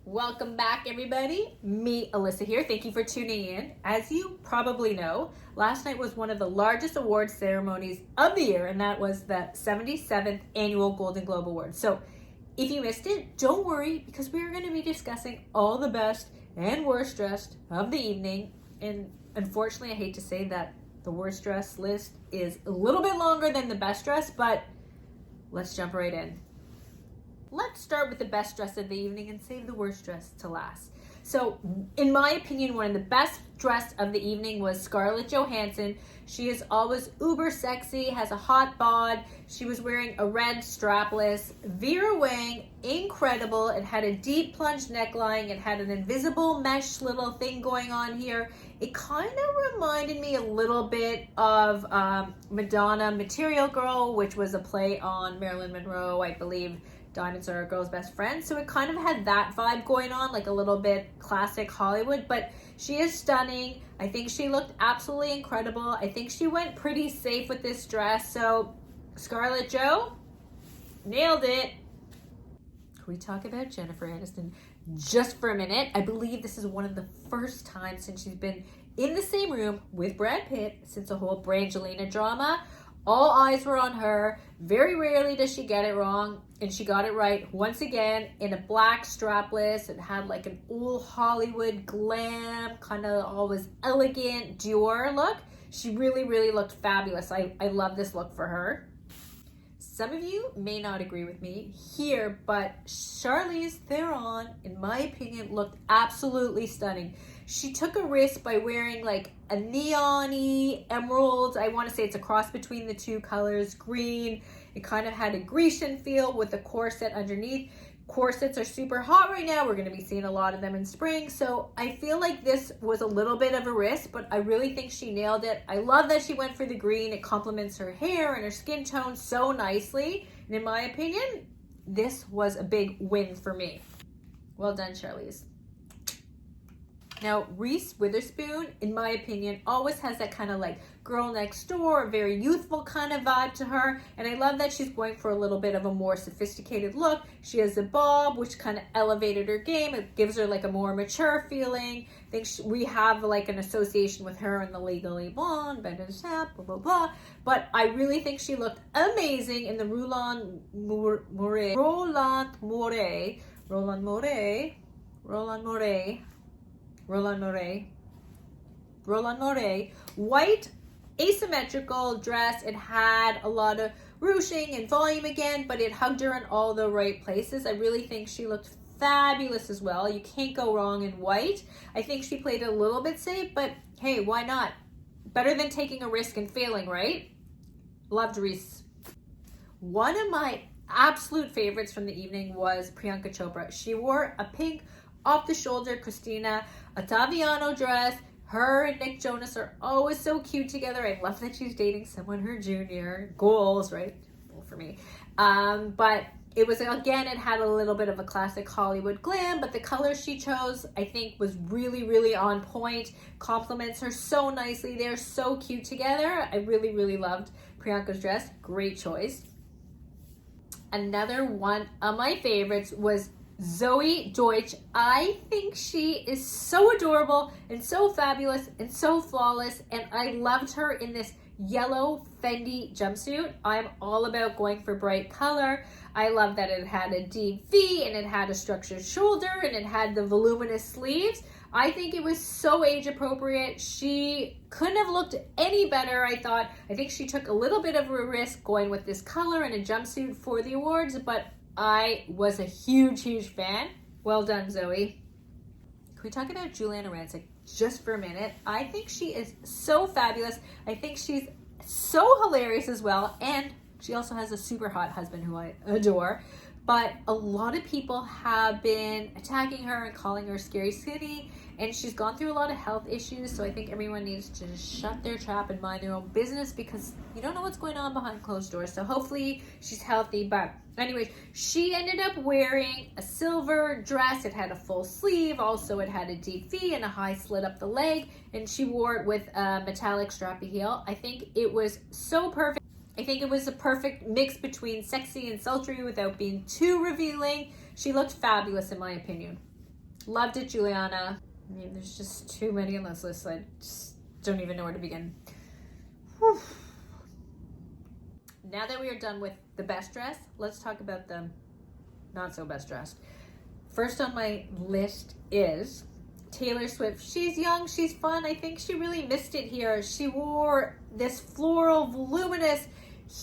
Welcome back, everybody. Me, Alyssa here. Thank you for tuning in. As you probably know, last night was one of the largest award ceremonies of the year, and that was the 77th Annual Golden Globe Awards. So if you missed it, don't worry, because we are going to be discussing all the best and worst dressed of the evening. And unfortunately, I hate to say that the worst dressed list is a little bit longer than the best dressed, but let's jump right in. Let's start with the best dress of the evening and save the worst dress to last. So, in my opinion, one of the best dressed of the evening was Scarlett Johansson. She is always uber sexy, has a hot bod. She was wearing a red strapless. Vera Wang, incredible. It had a deep plunge neckline. It had an invisible mesh little thing going on here. It kind of reminded me a little bit of Madonna Material Girl, which was a play on Marilyn Monroe, I believe. Diamonds Are a Girl's Best Friend. So it kind of had that vibe going on, like a little bit classic Hollywood, but she is stunning. I think she looked absolutely incredible. I think she went pretty safe with this dress. So Scarlett Jo, nailed it. Can we talk about Jennifer Aniston just for a minute? I believe this is one of the first times since she's been in the same room with Brad Pitt since the whole Brangelina drama. All eyes were on her. Very rarely does she get it wrong, and she got it right once again in a black strapless. It had like an old Hollywood glam, kind of always elegant Dior look. She really, really looked fabulous. I love this look for her. Some of you may not agree with me here, but Charlize Theron, in my opinion, looked absolutely stunning. She took a risk by wearing like a neon-y emerald. I want to say it's a cross between the two colors, green. It kind of had a Grecian feel with a corset underneath. Corsets are super hot right now. We're going to be seeing a lot of them in spring. So I feel like this was a little bit of a risk, but I really think she nailed it. I love that she went for the green. It complements her hair and her skin tone so nicely. And in my opinion, this was a big win for me. Well done, Charlize. Now, Reese Witherspoon, in my opinion, always has that kind of like girl next door, very youthful kind of vibe to her. And I love that she's going for a little bit of a more sophisticated look. She has a bob, which kind of elevated her game. It gives her like a more mature feeling. I think we have like an association with her in the Legally Blonde, Ben and Shap, blah, blah, blah. But I really think she looked amazing in the Roland Mouret white asymmetrical dress. It had a lot of ruching and volume again, but it hugged her in all the right places. I really think she looked fabulous as well. You can't go wrong in white. I think she played it a little bit safe, but hey, why not? Better than taking a risk and failing, right? Loved Reese. One of my absolute favorites from the evening was Priyanka Chopra. She wore a pink off-the-shoulder Christina Ottaviano dress. Her and Nick Jonas are always so cute together. I love that she's dating someone her junior. Goals, right? Goal for me. But it was, again, it had a little bit of a classic Hollywood glam, but the color she chose, I think, was really, really on point. Complements her so nicely. They're so cute together. I really, really loved Priyanka's dress. Great choice. Another one of my favorites was Zoe Deutch. I think she is so adorable and so fabulous and so flawless, and I loved her in this yellow Fendi jumpsuit. I'm all about going for bright color. I love that it had a deep V and it had a structured shoulder and it had the voluminous sleeves. I think it was so age appropriate. She couldn't have looked any better, I thought. I think she took a little bit of a risk going with this color and a jumpsuit for the awards, but I was a huge, huge fan. Well done, Zoe. Can we talk about Giuliana Rancic just for a minute? I think she is so fabulous. I think she's so hilarious as well. And she also has a super hot husband who I adore. But a lot of people have been attacking her and calling her Scary City. And she's gone through a lot of health issues. So I think everyone needs to just shut their trap and mind their own business, because you don't know what's going on behind closed doors. So hopefully she's healthy. But anyways, she ended up wearing a silver dress. It had a full sleeve. Also, it had a deep V and a high slit up the leg. And she wore it with a metallic strappy heel. I think it was so perfect. I think it was a perfect mix between sexy and sultry without being too revealing. She looked fabulous in my opinion. Loved it, Juliana. I mean, there's just too many on this list. I just don't even know where to begin. Whew. Now that we are done with the best dress, let's talk about the not so best dressed. First on my list is Taylor Swift. She's young, she's fun. I think she really missed it here. She wore this floral, voluminous,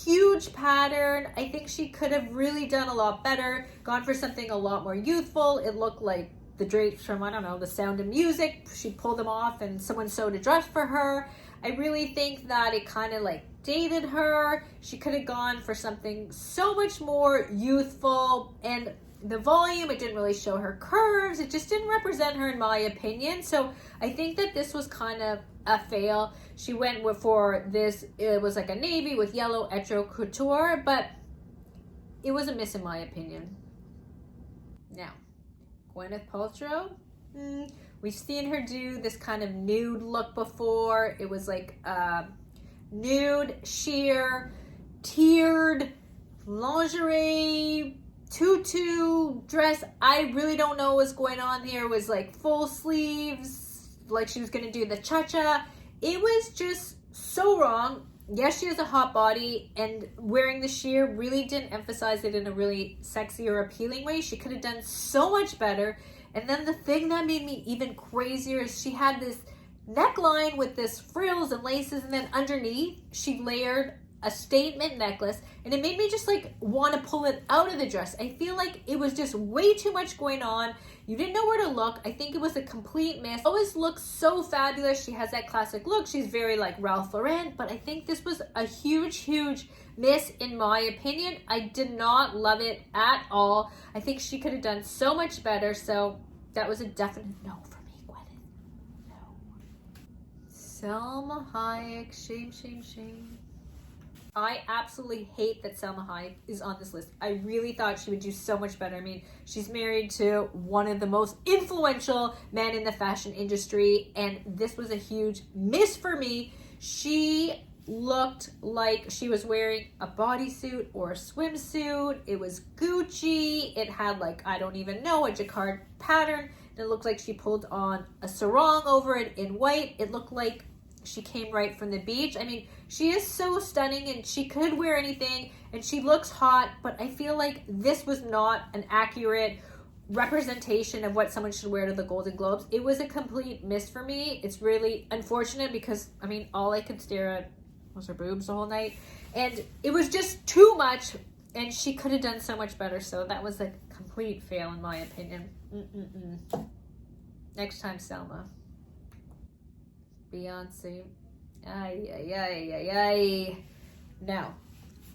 huge pattern. I think she could have really done a lot better, gone for something a lot more youthful. It looked like the drapes from, I don't know, The Sound of Music. She pulled them off and someone sewed a dress for her. I really think that it kind of like dated her. She could have gone for something so much more youthful, and the volume, it didn't really show her curves. It just didn't represent her in my opinion. So I think that this was kind of a fail. She went for this, it was like a navy with yellow etro couture, but it was a miss in my opinion. Now, Gwyneth Paltrow, we've seen her do this kind of nude look before. It was like nude, sheer, tiered, lingerie, tutu dress. I really don't know what's going on here. It was like full sleeves, like she was going to do the cha-cha. It was just so wrong. Yes, she has a hot body, and wearing the sheer really didn't emphasize it in a really sexy or appealing way. She could have done so much better. And then the thing that made me even crazier is she had this neckline with this frills and laces, and then underneath she layered a statement necklace, and it made me just like want to pull it out of the dress. I feel like it was just way too much going on. You didn't know where to look. I think it was a complete miss. Always looks so fabulous. She has that classic look. She's very like Ralph Lauren, but I think this was a huge miss in my opinion. I did not love it at all. I think she could have done so much better. So that was a definite no for me, Gwyneth. No. Salma Hayek, shame. I absolutely hate that Salma Hayek is on this list. I really thought she would do so much better. I mean, she's married to one of the most influential men in the fashion industry, and this was a huge miss for me. She looked like she was wearing a bodysuit or a swimsuit. It was Gucci. It had like, I don't even know, a jacquard pattern. It looked like she pulled on a sarong over it in white. It looked like she came right from the beach. I mean, she is so stunning and she could wear anything and she looks hot, but I feel like this was not an accurate representation of what someone should wear to the Golden Globes. It was a complete miss for me. It's really unfortunate because, I mean, all I could stare at was her boobs the whole night. And it was just too much and she could have done so much better. So that was a complete fail in my opinion. Next time, Selma. Beyonce. Now,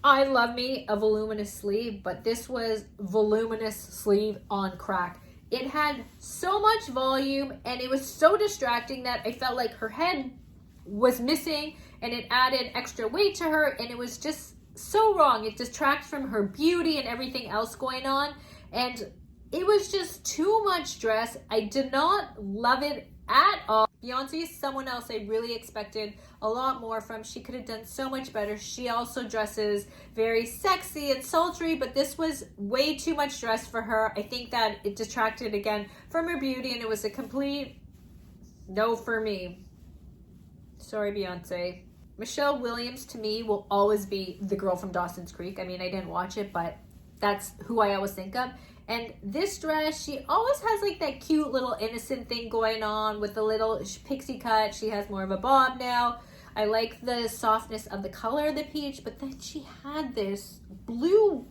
I love me a voluminous sleeve, but this was voluminous sleeve on crack. It had so much volume and it was so distracting that I felt like her head was missing and it added extra weight to her, and it was just so wrong. It detracts from her beauty and everything else going on, and it was just too much dress. I did not love it at all. Beyonce is someone else I really expected a lot more from. She could have done so much better. She also dresses very sexy and sultry, but this was way too much dress for her. I think that it detracted again from her beauty, and it was a complete no for me. Sorry, Beyonce. Michelle Williams to me will always be the girl from Dawson's Creek. I mean, I didn't watch it, but that's who I always think of. And this dress, she always has like that cute little innocent thing going on with the little pixie cut. She has more of a bob now. I like the softness of the color of the peach, but then she had this blue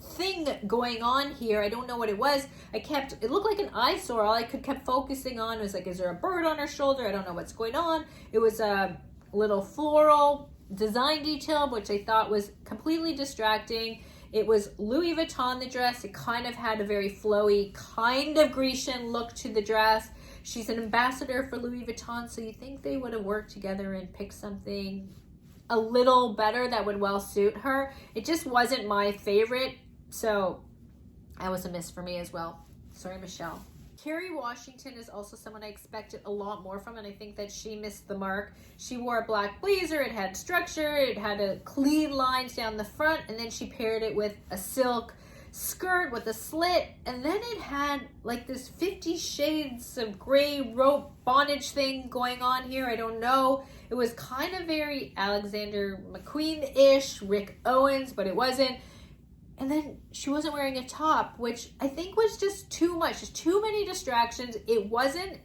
thing going on here. I don't know what it was. It looked like an eyesore. All I kept focusing on was like, is there a bird on her shoulder? I don't know what's going on. It was a little floral design detail, which I thought was completely distracting. It was Louis Vuitton, the dress. It kind of had a very flowy, kind of Grecian look to the dress. She's an ambassador for Louis Vuitton, so you think they would have worked together and picked something a little better that would well suit her. It just wasn't my favorite, so that was a miss for me as well. Sorry, Michelle. Kerry Washington is also someone I expected a lot more from, and I think that she missed the mark. She wore a black blazer. It had structure. It had a clean lines down the front, and then she paired it with a silk skirt with a slit, and then it had like this 50 shades of gray rope bondage thing going on here. I don't know. It was kind of very Alexander McQueen-ish, Rick Owens, but it wasn't. And then she wasn't wearing a top, which I think was just too much. Just too many distractions. It wasn't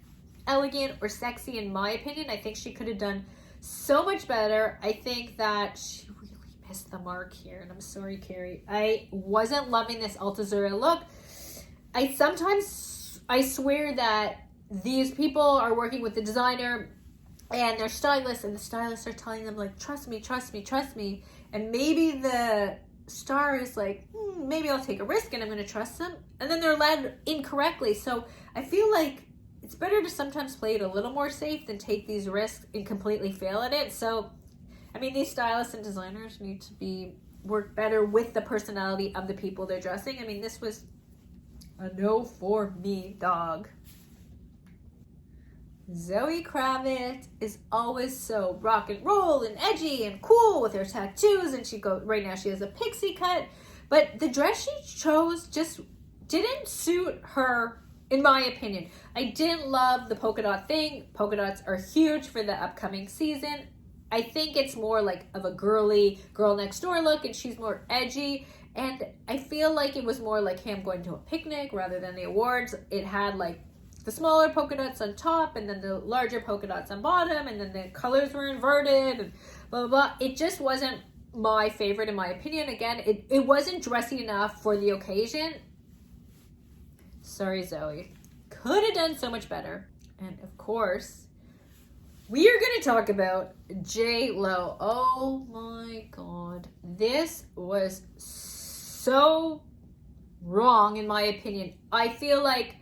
elegant or sexy in my opinion. I think she could have done so much better. I think that she really missed the mark here, and I'm sorry, Carrie. I wasn't loving this Altazura look. I swear that these people are working with the designer and their stylist, and the stylists are telling them like, trust me, trust me, trust me. And maybe the star is like, maybe I'll take a risk and I'm going to trust them. And then they're led incorrectly. So I feel like it's better to sometimes play it a little more safe than take these risks and completely fail at it. So, I mean, these stylists and designers need to work better with the personality of the people they're dressing. I mean, this was a no for me, dog. Zoe Kravitz is always so rock and roll and edgy and cool with her tattoos, and right now she has a pixie cut, but the dress she chose just didn't suit her, in my opinion. I didn't love the polka dot thing. Polka dots are huge for the upcoming season. I think it's more like of a girly girl next door look, and she's more edgy, and I feel like it was more like, hey, I'm going to a picnic rather than the awards. It had like the smaller polka dots on top and then the larger polka dots on bottom, and then the colors were inverted and blah, blah, blah. It just wasn't my favorite in my opinion. Again, it wasn't dressy enough for the occasion. Sorry, Zoe. Could have done so much better. And of course, we are going to talk about J.Lo. Oh my God. This was so wrong in my opinion. I feel like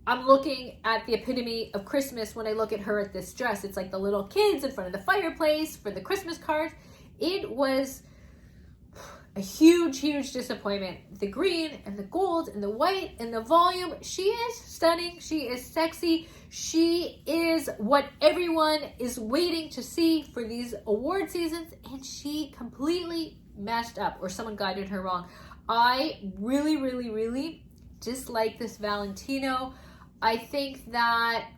I'm looking at the epitome of Christmas when I look at her at this dress. It's like the little kids in front of the fireplace for the Christmas cards. It was a huge, huge disappointment. The green and the gold and the white and the volume. She is stunning. She is sexy. She is what everyone is waiting to see for these award seasons, and she completely messed up, or someone guided her wrong. I really, really, really dislike this Valentino. I think that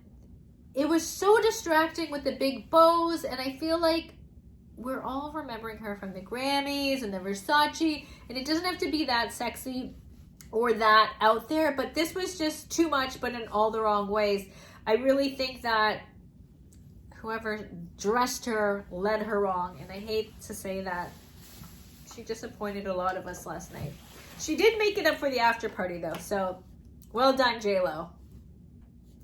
it was so distracting with the big bows, and I feel like we're all remembering her from the Grammys and the Versace, and it doesn't have to be that sexy or that out there, but this was just too much, but in all the wrong ways. I really think that whoever dressed her led her wrong, and I hate to say that. She disappointed a lot of us last night. She did make it up for the after party though, so well done, J.Lo.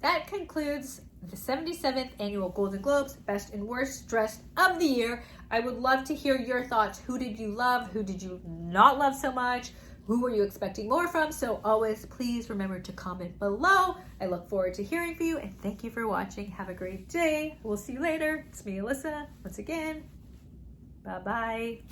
That concludes the 77th Annual Golden Globes Best and Worst Dressed of the Year. I would love to hear your thoughts. Who did you love? Who did you not love so much? Who were you expecting more from? So always, please remember to comment below. I look forward to hearing from you, and thank you for watching. Have a great day. We'll see you later. It's me, Alyssa, once again. Bye-bye.